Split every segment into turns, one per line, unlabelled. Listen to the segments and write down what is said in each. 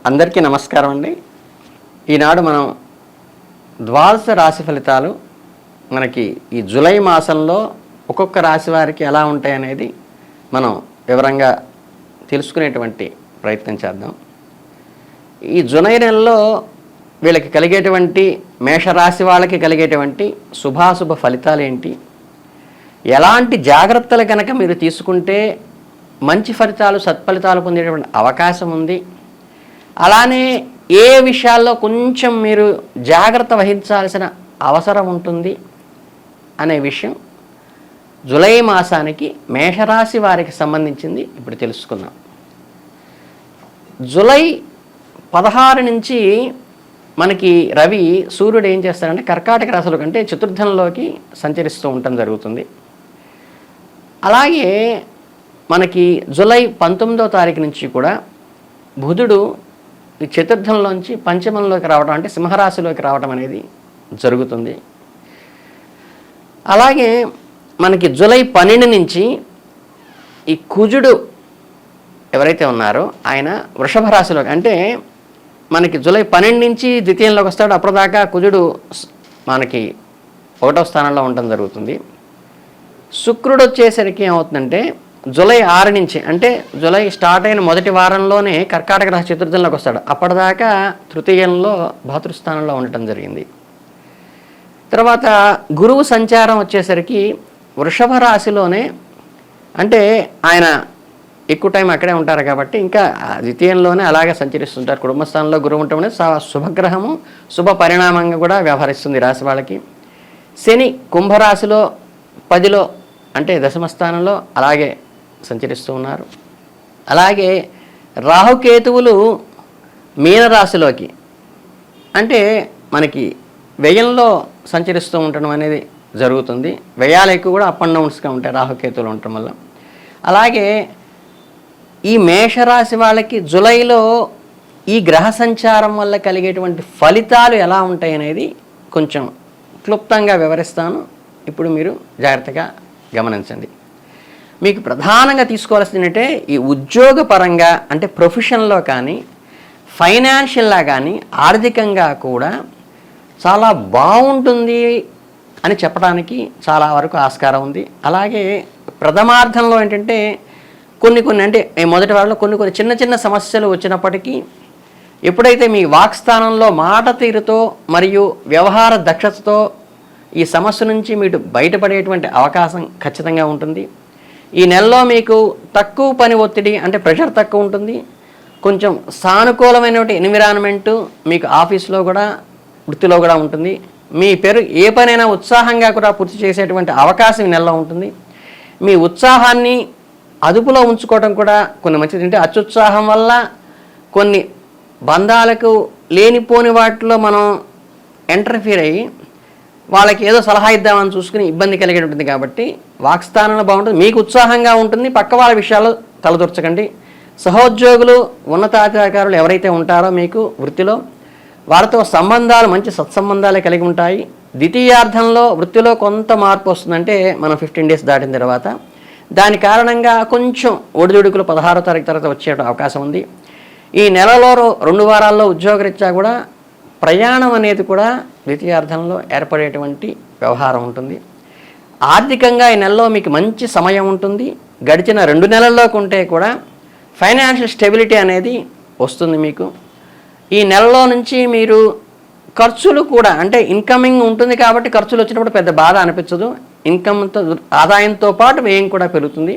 అందరికీ నమస్కారం అండి. ఈనాడు మనం ద్వాదశ రాశి ఫలితాలు మనకి ఈ జూలై మాసంలో ఒక్కొక్క రాశి వారికి ఎలా ఉంటాయనేది మనం వివరంగా తెలుసుకునేటువంటి ప్రయత్నం చేద్దాం. ఈ జూలై నెలలో వీళ్ళకి కలిగేటువంటి మేషరాశి వాళ్ళకి కలిగేటువంటి శుభాశుభ ఫలితాలు ఏంటి, ఎలాంటి జాగ్రత్తలు కనుక మీరు తీసుకుంటే మంచి ఫలితాలు సత్ఫలితాలు పొందేటువంటి అవకాశం ఉంది, అలానే ఏ విషయాల్లో కొంచెం మీరు జాగ్రత్త వహించాల్సిన అవసరం ఉంటుంది అనే విషయం జూలై మాసానికి మేషరాశి వారికి సంబంధించింది ఇప్పుడు తెలుసుకుందాం. జూలై 16 నుంచి మనకి రవి సూర్యుడు ఏం చేస్తాడంటే కర్కాటక రాశిలో కంటే చతుర్థంలోకి సంచరిస్తూ ఉండటం జరుగుతుంది. అలాగే మనకి జూలై 19వ తారీఖు నుంచి కూడా బుధుడు ఈ చతుర్థంలోంచి పంచమంలోకి రావడం అంటే సింహరాశిలోకి రావడం అనేది జరుగుతుంది. అలాగే మనకి జూలై 12 నుంచి ఈ కుజుడు ఎవరైతే ఉన్నారో ఆయన వృషభ రాశిలోకి అంటే మనకి జూలై 12 నుంచి ద్వితీయంలోకి వస్తాడు. అప్పటిదాకా కుజుడు మనకి 1వ స్థానంలో ఉండడం జరుగుతుంది. శుక్రుడు వచ్చేసరికి ఏమవుతుందంటే జూలై 6 నుంచి అంటే జూలై స్టార్ట్ అయిన మొదటి వారంలోనే కర్కాటక రాశి చతుర్థంలోకి వస్తాడు. అప్పటిదాకా తృతీయంలో భాతృస్థానంలో ఉండటం జరిగింది. తర్వాత గురువు సంచారం వచ్చేసరికి వృషభ రాశిలోనే అంటే ఆయన ఎక్కువ టైం అక్కడే ఉంటారు కాబట్టి ఇంకా ద్వితీయంలోనే అలాగే సంచరిస్తుంటారు. కుటుంబస్థానంలో గురువు ఉండటం అనేది శుభగ్రహము, శుభ పరిణామంగా కూడా వ్యవహరిస్తుంది రాశి వాళ్ళకి. శని కుంభరాశిలో 10లో అంటే దశమ స్థానంలో అలాగే సంచరిస్తూ ఉన్నారు. అలాగే రాహుకేతువులు మీనరాశిలోకి అంటే మనకి వ్యయంలో సంచరిస్తూ ఉండడం అనేది జరుగుతుంది. వ్యయాలు ఎక్కువ కూడా అప్ అండ్ డౌన్స్గా ఉంటాయి రాహుకేతువులు ఉండటం వల్ల. అలాగే ఈ మేషరాశి వాళ్ళకి జూలైలో ఈ గ్రహ సంచారం వల్ల కలిగేటువంటి ఫలితాలు ఎలా ఉంటాయి అనేది కొంచెం క్లుప్తంగా వివరిస్తాను. ఇప్పుడు మీరు జాగ్రత్తగా గమనించండి. మీకు ప్రధానంగా తీసుకోవాల్సింది ఏంటంటే ఈ ఉద్యోగపరంగా అంటే ప్రొఫెషన్లో కానీ ఫైనాన్షియల్లా కానీ ఆర్థికంగా కూడా చాలా బాగుంటుంది అని చెప్పడానికి చాలా వరకు ఆస్కారం ఉంది. అలాగే ప్రథమార్థంలో ఏంటంటే కొన్ని అంటే మొదటి వారంలో కొన్ని చిన్న చిన్న సమస్యలు వచ్చినప్పటికీ ఎప్పుడైతే మీ వాక్స్థానంలో మాట తీరుతో మరియు వ్యవహార దక్షతతో ఈ సమస్య నుంచి మీరు బయటపడేటువంటి అవకాశం ఖచ్చితంగా ఉంటుంది. ఈ నెలలో మీకు తక్కువ పని ఒత్తిడి అంటే ప్రెషర్ తక్కువ ఉంటుంది. కొంచెం సానుకూలమైనటువంటి ఎన్విరాన్మెంటు మీకు ఆఫీస్లో కూడా వృత్తిలో కూడా ఉంటుంది. మీ పేరు ఏ పనైనా ఉత్సాహంగా కూడా పూర్తి చేసేటువంటి అవకాశం ఈ నెలలో ఉంటుంది. మీ ఉత్సాహాన్ని అదుపులో ఉంచుకోవడం కూడా కొన్ని మంచిది. అంటే అత్యుత్సాహం వల్ల కొన్ని బంధాలకు లేనిపోని వాటిలో మనం ఇంటర్ఫీర్ అయ్యి వాళ్ళకి ఏదో సలహా ఇద్దామని చూసుకుని ఇబ్బంది కలిగి ఉంటుంది. కాబట్టి వాక్స్థానంలో బాగుంటుంది, మీకు ఉత్సాహంగా ఉంటుంది. పక్క వాళ్ళ విషయాల్లో తలదూర్చకండి. సహోద్యోగులు ఉన్నతాధికారులు ఎవరైతే ఉంటారో మీకు వృత్తిలో వారితో సంబంధాలు మంచి సత్సంబంధాలే కలిగి ఉంటాయి. ద్వితీయార్థంలో వృత్తిలో కొంత మార్పు వస్తుందంటే మనం 15 డేస్ దాటిన తర్వాత దాని కారణంగా కొంచెం ఒడిదుడుకులు 16వ తారీఖు తర్వాత వచ్చే అవకాశం ఉంది. ఈ నెలలో 2 వారాల్లో ఉద్యోగరీత్యా కూడా ప్రయాణం అనేది కూడా ద్వితీయార్థంలో ఏర్పడేటువంటి వ్యవహారం ఉంటుంది. ఆర్థికంగా ఈ నెలలో మీకు మంచి సమయం ఉంటుంది. గడిచిన 2 నెలల్లో ఉంటే కూడా ఫైనాన్షియల్ స్టెబిలిటీ అనేది వస్తుంది మీకు. ఈ నెలలో నుంచి మీరు ఖర్చులు కూడా అంటే ఇన్కమింగ్ ఉంటుంది కాబట్టి ఖర్చులు వచ్చినప్పుడు పెద్ద బాధ అనిపించదు. ఇన్కమ్తో ఆదాయంతో పాటు వ్యయం కూడా పెరుగుతుంది.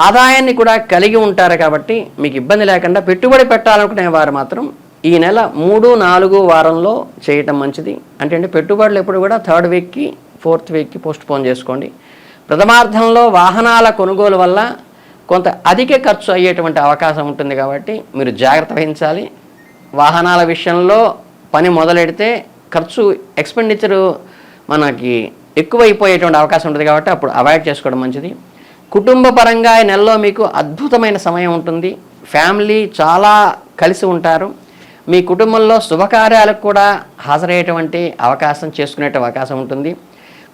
ఆదాయాన్ని కూడా కలిగి ఉంటారు కాబట్టి మీకు ఇబ్బంది లేకుండా పెట్టుబడి పెట్టాలనుకునే వారు మాత్రం ఈ నెల 3, 4 వారంలో చేయటం మంచిది. అంటే పెట్టుబడులు ఎప్పుడు కూడా 3rd వీక్కి 4th వీక్కి పోస్ట్ పోన్ చేసుకోండి. ప్రథమార్థంలో వాహనాల కొనుగోలు వల్ల కొంత అధిక ఖర్చు అయ్యేటువంటి అవకాశం ఉంటుంది కాబట్టి మీరు జాగ్రత్త వహించాలి. వాహనాల విషయంలో పని మొదలెడితే ఖర్చు ఎక్స్పెండిచరు మనకి ఎక్కువైపోయేటువంటి అవకాశం ఉంటుంది కాబట్టి అప్పుడు అవాయిడ్ చేసుకోవడం మంచిది. కుటుంబ పరంగా ఈ నెలలో మీకు అద్భుతమైన సమయం ఉంటుంది. ఫ్యామిలీ చాలా కలిసి ఉంటారు. మీ కుటుంబంలో శుభకార్యాలకు కూడా హాజరయ్యేటువంటి అవకాశం చేసుకునే అవకాశం ఉంటుంది.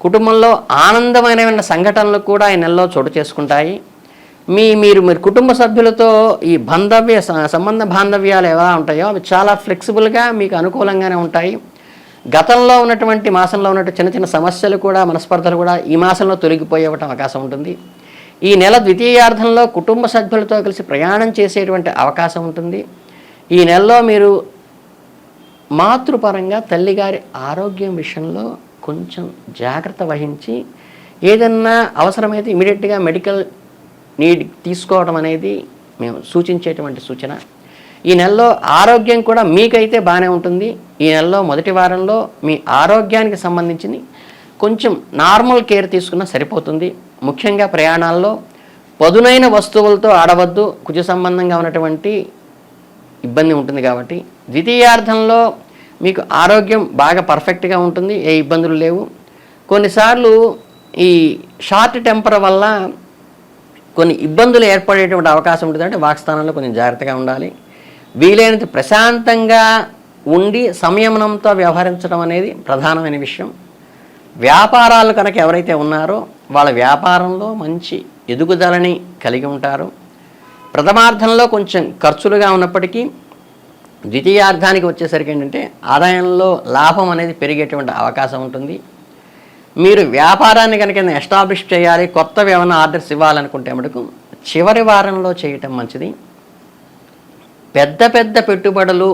కుటుంబంలో ఆనందమైన సంఘటనలు కూడా ఈ నెలలో చోటు చేసుకుంటాయి. మీరు కుటుంబ సభ్యులతో ఈ సంబంధ బాంధవ్యాలు ఎలా ఉంటాయో అవి చాలా ఫ్లెక్సిబుల్గా మీకు అనుకూలంగానే ఉంటాయి. గతంలో ఉన్నటువంటి మాసంలో ఉన్నటువంటి చిన్న చిన్న సమస్యలు కూడా మనస్పర్ధలు కూడా ఈ మాసంలో తొలగిపోయే అవకాశం ఉంటుంది. ఈ నెల ద్వితీయార్థంలో కుటుంబ సభ్యులతో కలిసి ప్రయాణం చేసేటువంటి అవకాశం ఉంటుంది. ఈ నెలలో మీరు మాతృపరంగా తల్లిగారి ఆరోగ్యం విషయంలో కొంచెం జాగ్రత్త వహించి ఏదన్నా అవసరమైతే ఇమీడియట్గా మెడికల్ నీడ్ తీసుకోవడం అనేది మేము సూచించేటువంటి సూచన. ఈ నెలలో ఆరోగ్యం కూడా మీకైతే బాగానే ఉంటుంది. ఈ నెలలో మొదటి వారంలో మీ ఆరోగ్యానికి సంబంధించి కొంచెం నార్మల్ కేర్ తీసుకున్నా సరిపోతుంది. ముఖ్యంగా ప్రయాణాల్లో పదునైన వస్తువులతో ఆడవద్దు, కుజ సంబంధంగా ఉన్నటువంటి ఇబ్బంది ఉంటుంది. కాబట్టి ద్వితీయార్థంలో మీకు ఆరోగ్యం బాగా పర్ఫెక్ట్గా ఉంటుంది, ఏ ఇబ్బందులు లేవు. కొన్నిసార్లు ఈ షార్ట్ టెంపర్ వల్ల కొన్ని ఇబ్బందులు ఏర్పడేటువంటి అవకాశం ఉంటుంది. అంటే వాక్స్థానంలో కొంచెం జాగ్రత్తగా ఉండాలి. వీలైనంత ప్రశాంతంగా ఉండి సంయమనంతో వ్యవహరించడం అనేది ప్రధానమైన విషయం. వ్యాపారాలు కనుక ఎవరైతే ఉన్నారో వాళ్ళ వ్యాపారంలో మంచి ఎదుగుదలని కలిగి ఉంటారు. ప్రథమార్థంలో కొంచెం ఖర్చులుగా ఉన్నప్పటికీ ద్వితీయార్థానికి వచ్చేసరికి ఏంటంటే ఆదాయంలో లాభం అనేది పెరిగేటువంటి అవకాశం ఉంటుంది. మీరు వ్యాపారాన్ని కనుక ఎస్టాబ్లిష్ చేయాలి, కొత్తవి ఏమైనా ఆర్డర్స్ ఇవ్వాలనుకుంటే మటుకు చివరి వారంలో చేయటం మంచిది. పెద్ద పెద్ద పెట్టుబడులు,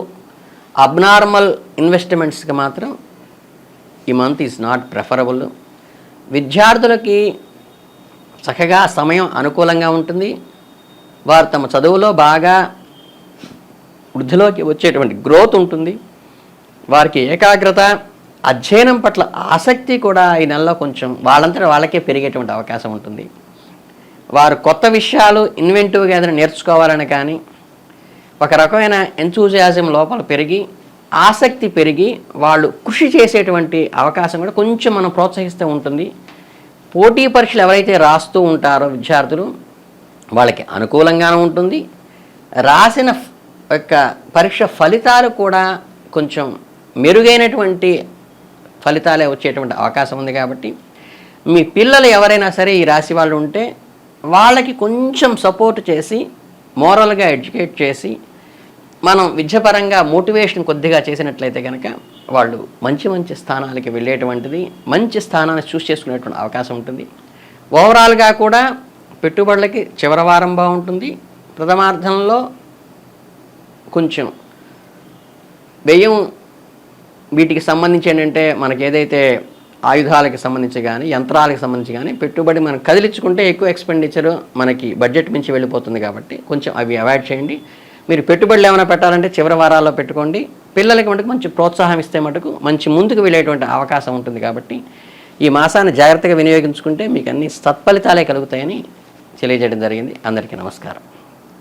అబ్నార్మల్ ఇన్వెస్ట్మెంట్స్కి మాత్రం ఈ మంత్ ఈజ్ నాట్ ప్రిఫరబుల్. విద్యార్థులకి చక్కగా సమయం అనుకూలంగా ఉంటుంది. వారు తమ చదువులో బాగా వృద్ధిలోకి వచ్చేటువంటి గ్రోత్ ఉంటుంది. వారికి ఏకాగ్రత, అధ్యయనం పట్ల ఆసక్తి కూడా ఈ నెలలో కొంచెం వాళ్ళంతటా వాళ్ళకే పెరిగేటువంటి అవకాశం ఉంటుంది. వారు కొత్త విషయాలు ఇన్వెంటివ్గా ఏదైనా నేర్చుకోవాలని కానీ ఒక రకమైన ఎంతూజియాజం లోపల పెరిగి ఆసక్తి పెరిగి వాళ్ళు కృషి చేసేటువంటి అవకాశం కూడా కొంచెం మనం ప్రోత్సహిస్తూ ఉంటుంది. పోటీ పరీక్షలు ఎవరైతే రాస్తూ ఉంటారో విద్యార్థులు వాళ్ళకి అనుకూలంగానే ఉంటుంది. రాసిన యొక్క పరీక్ష ఫలితాలు కూడా కొంచెం మెరుగైనటువంటి ఫలితాలే వచ్చేటువంటి అవకాశం ఉంది. కాబట్టి మీ పిల్లలు ఎవరైనా సరే ఈ రాశి వాళ్ళు ఉంటే వాళ్ళకి కొంచెం సపోర్ట్ చేసి మోరల్గా ఎడ్యుకేట్ చేసి మనం విద్యాపరంగా మోటివేషన్ కొద్దిగా చేసినట్లయితే కనుక వాళ్ళు మంచి మంచి స్థానాలకి వెళ్ళేటువంటిది, మంచి స్థానాన్ని చూస్ చేసుకునేటువంటి అవకాశం ఉంటుంది. ఓవరాల్గా కూడా పెట్టుబడులకి చివరి వారం బాగుంటుంది. ప్రథమార్థంలో కొంచెం వ్యయం వీటికి సంబంధించి ఏంటంటే మనకి ఏదైతే ఆయుధాలకు సంబంధించి కానీ యంత్రాలకు సంబంధించి కానీ పెట్టుబడి మనం కదిలించుకుంటే ఎక్కువ ఎక్స్పెండిచరు మనకి బడ్జెట్ మించి వెళ్ళిపోతుంది. కాబట్టి కొంచెం అవి అవాయిడ్ చేయండి. మీరు పెట్టుబడులు ఏమైనా పెట్టాలంటే చివరి వారాల్లో పెట్టుకోండి. పిల్లలకి మటుకు మంచి ప్రోత్సాహం ఇస్తే మటుకు మంచి ముందుకు వెళ్ళేటువంటి అవకాశం ఉంటుంది. కాబట్టి ఈ మాసాన్ని జాగ్రత్తగా వినియోగించుకుంటే మీకు అన్ని సత్ఫలితాలే కలుగుతాయని తెలియజేయడం జరిగింది. అందరికీ నమస్కారం.